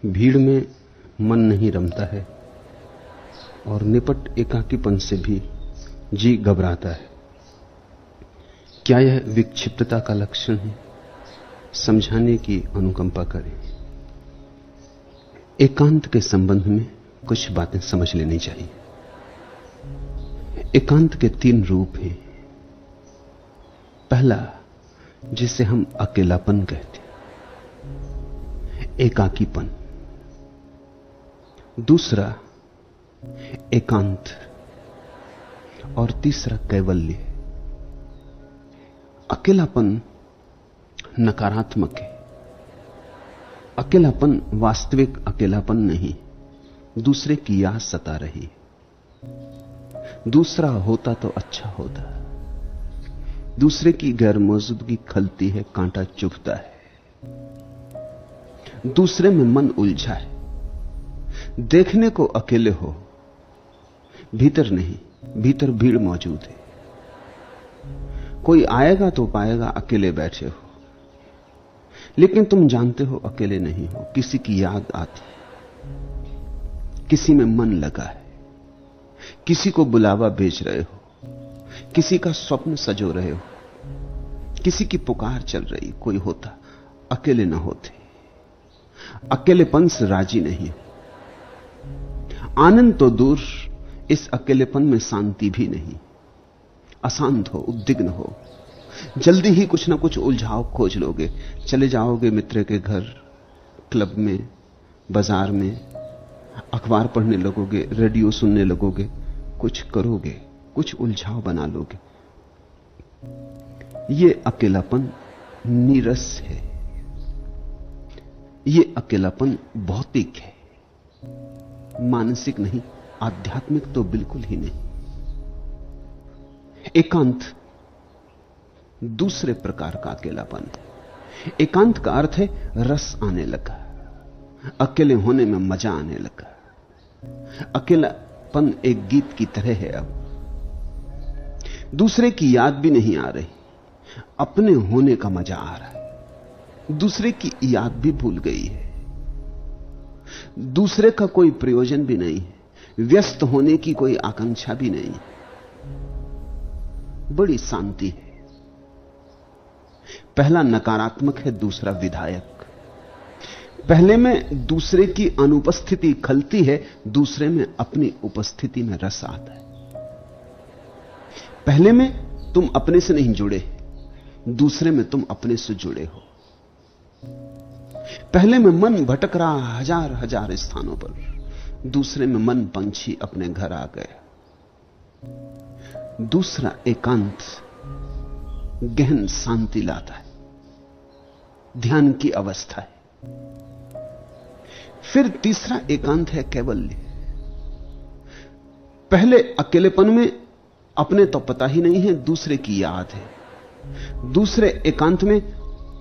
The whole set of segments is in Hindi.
भीड़ में मन नहीं रमता है और निपट एकाकीपन से भी जी घबराता है। क्या यह विक्षिप्तता का लक्षण है? समझाने की अनुकंपा करें। एकांत के संबंध में कुछ बातें समझ लेनी चाहिए। एकांत के 3 रूप हैं। पहला, जिसे हम अकेलापन कहते हैं, एकाकीपन। दूसरा एकांत और तीसरा कैवल्य। अकेलापन नकारात्मक है। अकेलापन वास्तविक अकेलापन नहीं, दूसरे की याद सता रही है। दूसरा होता तो अच्छा होता, दूसरे की गैर मौजूदगी खलती है, कांटा चुभता है। दूसरे में मन उलझा है। देखने को अकेले हो, भीतर नहीं, भीतर भीड़ मौजूद है। कोई आएगा तो पाएगा अकेले बैठे हो, लेकिन तुम जानते हो अकेले नहीं हो। किसी की याद आती, किसी में मन लगा है, किसी को बुलावा भेज रहे हो, किसी का स्वप्न सजो रहे हो, किसी की पुकार चल रही। कोई होता, अकेले ना होते। अकेलेपन से राजी नहीं हो। आनंद तो दूर, इस अकेलेपन में शांति भी नहीं। अशांत हो, उद्विग्न हो, जल्दी ही कुछ ना कुछ उलझाव खोज लोगे। चले जाओगे मित्र के घर, क्लब में, बाजार में, अखबार पढ़ने लगोगे, रेडियो सुनने लगोगे, कुछ करोगे, कुछ उलझाव बना लोगे। यह अकेलापन नीरस है। यह अकेलापन भौतिक है, मानसिक नहीं, आध्यात्मिक तो बिल्कुल ही नहीं। एकांत दूसरे प्रकार का अकेलापन है। एकांत का अर्थ है रस आने लगा, अकेले होने में मजा आने लगा। अकेलापन एक गीत की तरह है। अब दूसरे की याद भी नहीं आ रही, अपने होने का मजा आ रहा है। दूसरे की याद भी भूल गई है। दूसरे का कोई प्रयोजन भी नहीं है, व्यस्त होने की कोई आकांक्षा भी नहीं। बड़ी शांति है। पहला नकारात्मक है, दूसरा विधायक। पहले में दूसरे की अनुपस्थिति खलती है, दूसरे में अपनी उपस्थिति में रस आता है। पहले में तुम अपने से नहीं जुड़े, दूसरे में तुम अपने से जुड़े हो। पहले में मन भटक रहा हजार हजार स्थानों पर, दूसरे में मन पंछी अपने घर आ गया। दूसरा एकांत गहन शांति लाता है, ध्यान की अवस्था है। फिर तीसरा एकांत है कैवल्य। पहले अकेलेपन में अपने तो पता ही नहीं है, दूसरे की याद है। दूसरे एकांत में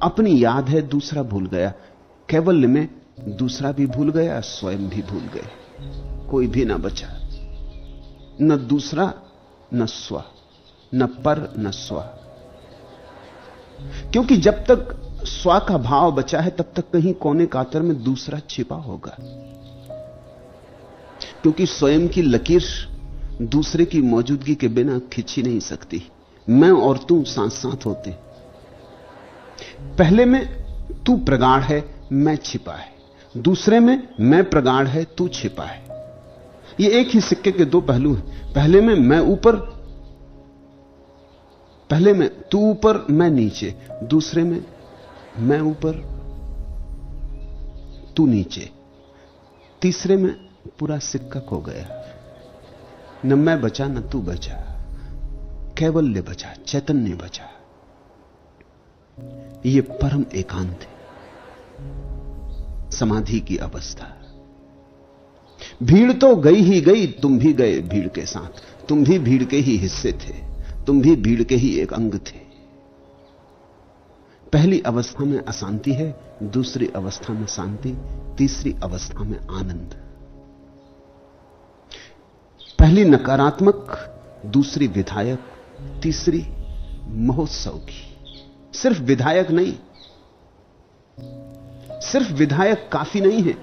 अपनी याद है, दूसरा भूल गया। कैवल्य में दूसरा भी भूल गया, स्वयं भी भूल गए। कोई भी ना बचा, न दूसरा न स्व, न पर न स्व। क्योंकि जब तक स्व का भाव बचा है, तब तक कहीं कोने कातर में दूसरा छिपा होगा। क्योंकि स्वयं की लकीर दूसरे की मौजूदगी के बिना खिंची नहीं सकती। मैं और तू साथ साथ होते। पहले में तू प्रगाढ़ है, मैं छिपा है। दूसरे में मैं प्रगाढ़ है, तू छिपा है। ये एक ही सिक्के के 2 पहलू हैं। पहले में मैं ऊपर, पहले में तू ऊपर मैं नीचे, दूसरे में मैं ऊपर तू नीचे, तीसरे में पूरा सिक्का खो गया। न मैं बचा न तू बचा, कैवल्य बचा, चैतन्य बचा। यह परम एकांत है, समाधि की अवस्था। भीड़ तो गई ही गई, तुम भी गए भीड़ के साथ। तुम भी भीड़ के ही हिस्से थे, तुम भी भीड़ के ही एक अंग थे। पहली अवस्था में अशांति है, दूसरी अवस्था में शांति, तीसरी अवस्था में आनंद। पहली नकारात्मक, दूसरी विधायक, तीसरी महोत्सव की। सिर्फ विधायक नहीं, सिर्फ विधायक काफी नहीं है,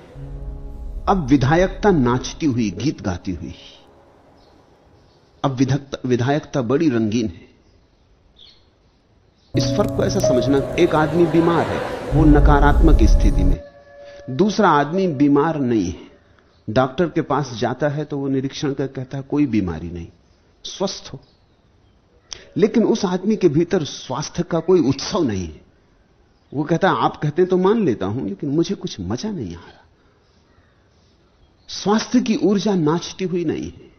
अब विधायकता नाचती हुई, गीत गाती हुई। अब विधायकता बड़ी रंगीन है। इस फर्क को ऐसा समझना, एक आदमी बीमार है, वो नकारात्मक स्थिति में, दूसरा आदमी बीमार नहीं है, डॉक्टर के पास जाता है तो वो निरीक्षण कर कहता है कोई बीमारी नहीं, स्वस्थ हो। लेकिन उस आदमी के भीतर स्वास्थ्य का कोई उत्सव नहीं है। वो कहता है आप कहते हैं तो मान लेता हूं, लेकिन मुझे कुछ मजा नहीं आ रहा। स्वास्थ्य की ऊर्जा नाचती हुई नहीं है।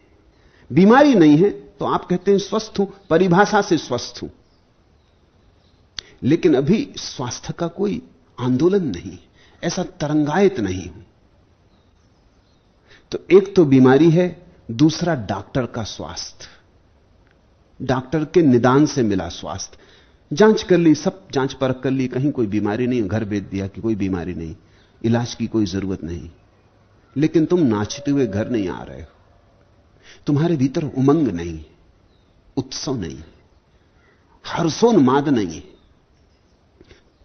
बीमारी नहीं है तो आप कहते हैं स्वस्थ हूं, परिभाषा से स्वस्थ हूं, लेकिन अभी स्वास्थ्य का कोई आंदोलन नहीं, ऐसा तरंगायित नहीं हूं। तो एक तो बीमारी है, दूसरा डॉक्टर का स्वास्थ्य, डॉक्टर के निदान से मिला स्वास्थ्य। जांच कर ली, सब जांच परख कर ली, कहीं कोई बीमारी नहीं, घर भेज दिया कि कोई बीमारी नहीं, इलाज की कोई जरूरत नहीं। लेकिन तुम नाचते हुए घर नहीं आ रहे हो, तुम्हारे भीतर उमंग नहीं, उत्सव नहीं, हर्षोन्माद नहीं।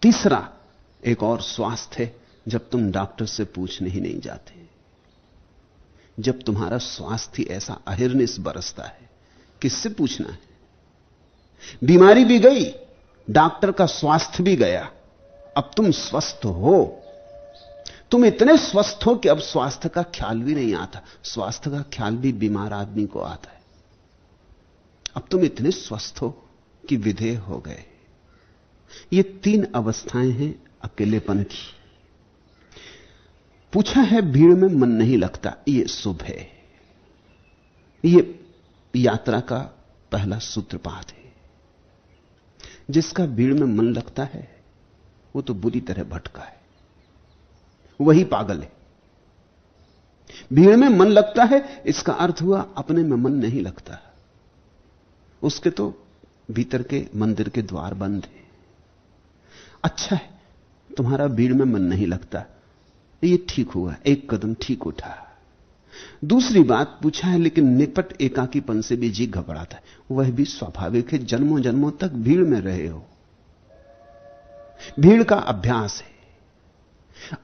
तीसरा एक और स्वास्थ्य है, जब तुम डॉक्टर से पूछने ही नहीं जाते, जब तुम्हारा स्वास्थ्य ऐसा अहिर्निश बरसता है, किससे पूछना है? बीमारी भी गई, डॉक्टर का स्वास्थ्य भी गया, अब तुम स्वस्थ हो। तुम इतने स्वस्थ हो कि अब स्वास्थ्य का ख्याल भी नहीं आता। स्वास्थ्य का ख्याल भी बीमार आदमी को आता है। अब तुम इतने स्वस्थ हो कि विधेय हो गए। ये तीन अवस्थाएं हैं अकेलेपन की। पूछा है भीड़ में मन नहीं लगता, ये शुभ है। ये यात्रा का पहला सूत्रपात है। जिसका भीड़ में मन लगता है वो तो बुरी तरह भटका है, वही पागल है। भीड़ में मन लगता है इसका अर्थ हुआ अपने में मन नहीं लगता, उसके तो भीतर के मंदिर के द्वार बंद हैं। अच्छा है तुम्हारा भीड़ में मन नहीं लगता, ये ठीक हुआ, एक कदम ठीक उठा। दूसरी बात पूछा है लेकिन निपट एकाकीपन से भी जी घबराता है, वह भी स्वाभाविक है। जन्मों जन्मों तक भीड़ में रहे हो, भीड़ का अभ्यास है।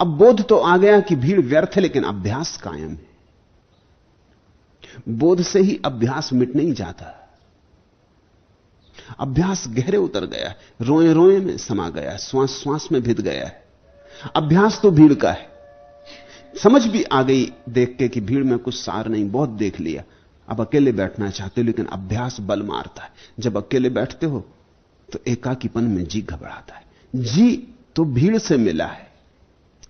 अब बोध तो आ गया कि भीड़ व्यर्थ है, लेकिन अभ्यास कायम है। बोध से ही अभ्यास मिट नहीं जाता। अभ्यास गहरे उतर गया है, रोए रोए में समा गया है, श्वास श्वास में भिद गया है। अभ्यास तो भीड़ का है। समझ भी आ गई देख के कि भीड़ में कुछ सार नहीं, बहुत देख लिया, अब अकेले बैठना चाहते हो, लेकिन अभ्यास बल मारता है। जब अकेले बैठते हो तो एकाकीपन में जी घबराता है। जी तो भीड़ से मिला है,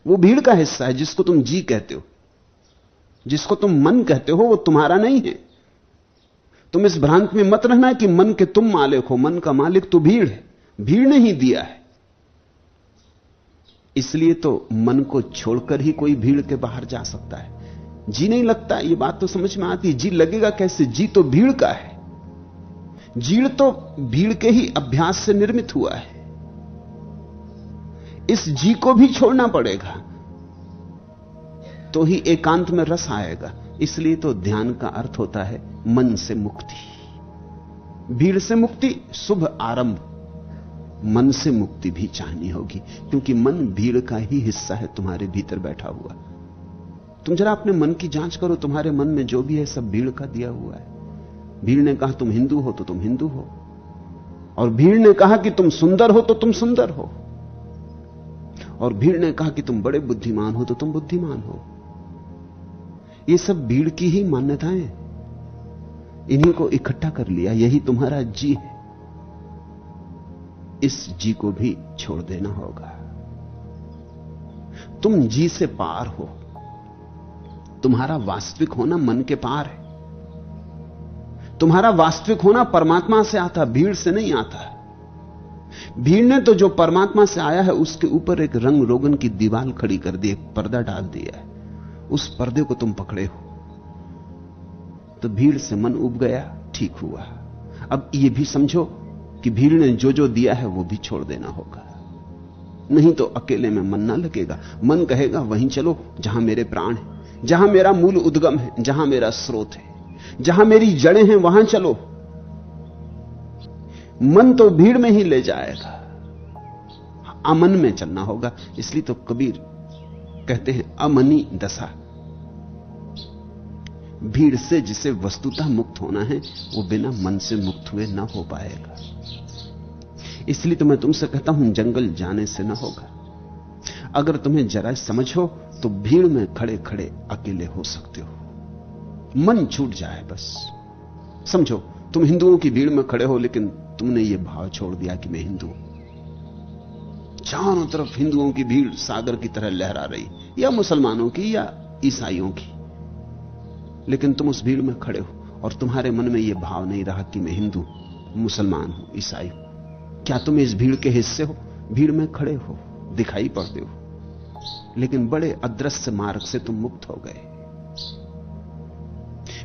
वो भीड़ का हिस्सा है। जिसको तुम जी कहते हो, जिसको तुम मन कहते हो, वो तुम्हारा नहीं है। तुम इस भ्रांत में मत रहना कि मन के तुम मालिक हो। मन का मालिक तो भीड़ है, भीड़ ने ही दिया है। इसलिए तो मन को छोड़कर ही कोई भीड़ के बाहर जा सकता है। जी नहीं लगता, ये बात तो समझ में आती है। जी लगेगा कैसे? जी तो भीड़ का है। जीड़ तो भीड़ के ही अभ्यास से निर्मित हुआ है। इस जी को भी छोड़ना पड़ेगा तो ही एकांत में रस आएगा। इसलिए तो ध्यान का अर्थ होता है मन से मुक्ति। भीड़ से मुक्ति शुभ आरंभ, मन से मुक्ति भी चाहनी होगी, क्योंकि मन भीड़ का ही हिस्सा है, तुम्हारे भीतर बैठा हुआ। तुम जरा अपने मन की जांच करो, तुम्हारे मन में जो भी है सब भीड़ का दिया हुआ है। भीड़ ने कहा तुम हिंदू हो तो तुम हिंदू हो, और भीड़ ने कहा कि तुम सुंदर हो तो तुम सुंदर हो, और भीड़ ने कहा कि तुम बड़े बुद्धिमान हो तो तुम बुद्धिमान हो। ये सब भीड़ की ही मान्यताएं, इन्हीं को इकट्ठा कर लिया, यही तुम्हारा जी है। इस जी को भी छोड़ देना होगा। तुम जी से पार हो, तुम्हारा वास्तविक होना मन के पार है। तुम्हारा वास्तविक होना परमात्मा से आता, भीड़ से नहीं आता। भीड़ ने तो जो परमात्मा से आया है उसके ऊपर एक रंग रोगन की दीवार खड़ी कर दी, एक पर्दा डाल दिया है। उस पर्दे को तुम पकड़े हो, तो भीड़ से मन उब गया, ठीक हुआ। अब यह भी समझो कि भीड़ ने जो जो दिया है वो भी छोड़ देना होगा, नहीं तो अकेले में मन ना लगेगा। मन कहेगा वहीं चलो जहां मेरे प्राण है, जहां मेरा मूल उद्गम है, जहां मेरा स्रोत है, जहां मेरी जड़ें हैं, वहां चलो। मन तो भीड़ में ही ले जाएगा, अमन में चलना होगा। इसलिए तो कबीर कहते हैं अमनी दशा भीड़ से जिसे वस्तुतः मुक्त होना है वो बिना मन से मुक्त हुए ना हो पाएगा। इसलिए तो मैं तुमसे कहता हूं जंगल जाने से ना होगा। अगर तुम्हें जरा समझ हो तो भीड़ में खड़े खड़े अकेले हो सकते हो, मन छूट जाए बस। समझो तुम हिंदुओं की भीड़ में खड़े हो, लेकिन तुमने यह भाव छोड़ दिया कि मैं हिंदू हूं। चारों तरफ हिंदुओं की भीड़ सागर की तरह लहरा रही, या मुसलमानों की या ईसाइयों की, लेकिन तुम उस भीड़ में खड़े हो और तुम्हारे मन में यह भाव नहीं रहा कि मैं हिंदू, मुसलमान हूं, ईसाई हूं। क्या तुम इस भीड़ के हिस्से हो? भीड़ में खड़े हो, दिखाई पड़ते हो, लेकिन बड़े अदृश्य मार्ग से तुम मुक्त हो गए।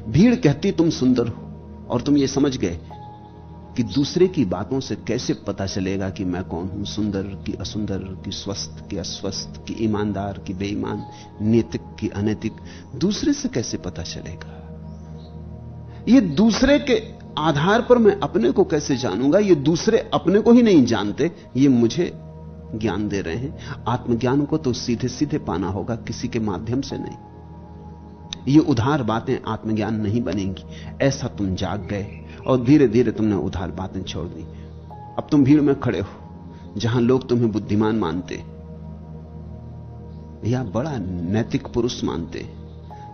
भीड़ कहती तुम सुंदर हो, और तुम ये समझ गए कि दूसरे की बातों से कैसे पता चलेगा कि मैं कौन हूं, सुंदर की असुंदर, की स्वस्थ की अस्वस्थ, की ईमानदार की बेईमान, नैतिक की अनैतिक, दूसरे से कैसे पता चलेगा? ये दूसरे के आधार पर मैं अपने को कैसे जानूंगा? ये दूसरे अपने को ही नहीं जानते, ये मुझे ज्ञान दे रहे हैं। आत्मज्ञान को तो सीधे सीधे पाना होगा, किसी के माध्यम से नहीं। ये उधार बातें आत्मज्ञान नहीं बनेंगी। ऐसा तुम जाग गए और धीरे धीरे तुमने उधार बातें छोड़ दी। अब तुम भीड़ में खड़े हो जहां लोग तुम्हें बुद्धिमान मानते या बड़ा नैतिक पुरुष मानते,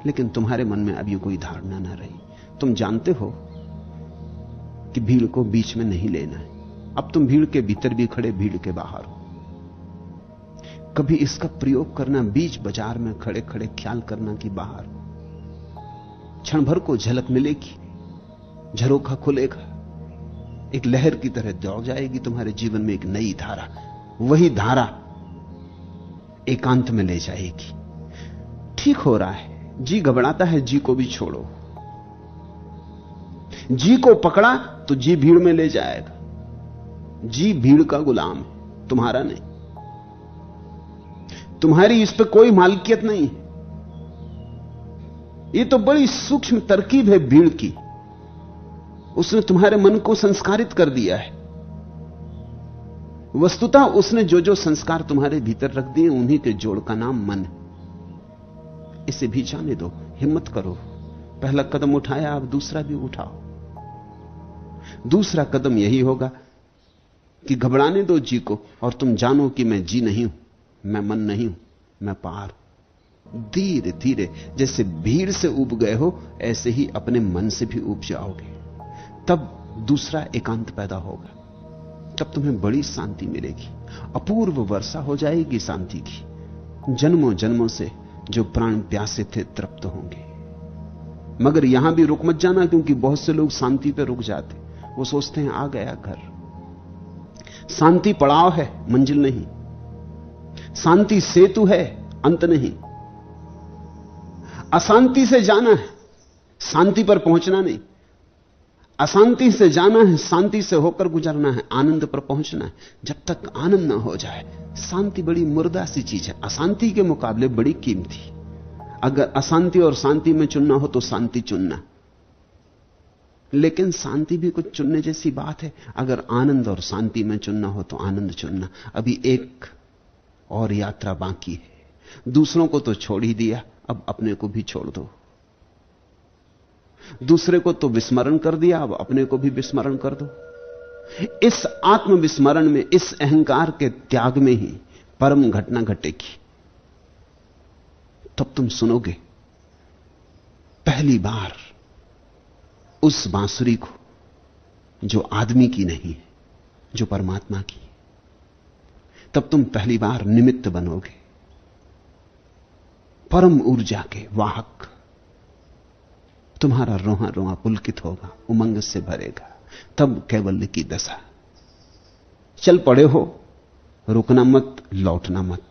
लेकिन तुम्हारे मन में अब ये कोई धारणा ना रही। तुम जानते हो कि भीड़ को बीच में नहीं लेना है। अब तुम भीड़ के भीतर भी खड़े, भीड़ के बाहर हो। कभी इसका प्रयोग करना, बीच बाजार में खड़े खड़े ख्याल करना कि बाहर हो। क्षण भर को झलक मिलेगी, झरोखा खुलेगा, एक लहर की तरह दौड़ जाएगी तुम्हारे जीवन में एक नई धारा। वही धारा एकांत में ले जाएगी। ठीक हो रहा है, जी घबराता है, जी को भी छोड़ो। जी को पकड़ा तो जी भीड़ में ले जाएगा। जी भीड़ का गुलाम है, तुम्हारा नहीं। तुम्हारी इस पे कोई मालिकियत नहीं है। ये तो बड़ी सूक्ष्म तरकीब है भीड़ की। उसने तुम्हारे मन को संस्कारित कर दिया है। वस्तुतः उसने जो जो संस्कार तुम्हारे भीतर रख दिए, उन्हीं के जोड़ का नाम मन है। इसे भी जाने दो, हिम्मत करो। पहला कदम उठाया, अब दूसरा भी उठाओ। दूसरा कदम यही होगा कि घबराने दो जी को और तुम जानो कि मैं जी नहीं हूं, मैं मन नहीं हूं, मैं पार हूं। धीरे धीरे जैसे भीड़ से उब गए हो, ऐसे ही अपने मन से भी उब जाओगे। तब दूसरा एकांत पैदा होगा। तब तुम्हें बड़ी शांति मिलेगी, अपूर्व वर्षा हो जाएगी शांति की। जन्मों जन्मों से जो प्राण प्यासे थे तृप्त होंगे। मगर यहां भी रुक मत जाना, क्योंकि बहुत से लोग शांति पे रुक जाते। वो सोचते हैं आ गया घर। शांति पड़ाव है, मंजिल नहीं। शांति सेतु है, अंत नहीं। अशांति से जाना है, शांति पर पहुंचना नहीं। अशांति से जाना है, शांति से होकर गुजरना है, आनंद पर पहुंचना है। जब तक आनंद ना हो जाए, शांति बड़ी मुर्दा सी चीज है, अशांति के मुकाबले बड़ी कीमती। अगर अशांति और शांति में चुनना हो तो शांति चुनना, लेकिन शांति भी कुछ चुनने जैसी बात है। अगर आनंद और शांति में चुनना हो तो आनंद चुनना। अभी एक और यात्रा बाकी है। दूसरों को तो छोड़ ही दिया, अब अपने को भी छोड़ दो। दूसरे को तो विस्मरण कर दिया, अब अपने को भी विस्मरण कर दो। इस आत्मविस्मरण में, इस अहंकार के त्याग में ही परम घटना घटेगी। तब तुम सुनोगे पहली बार उस बांसुरी को जो आदमी की नहीं है, जो परमात्मा की। तब तुम पहली बार निमित्त बनोगे, परम ऊर्जा के वाहक। तुम्हारा रोहा रोहा पुलकित होगा, उमंग से भरेगा। तब कैवल्य की दशा। चल पड़े हो, रुकना मत, लौटना मत।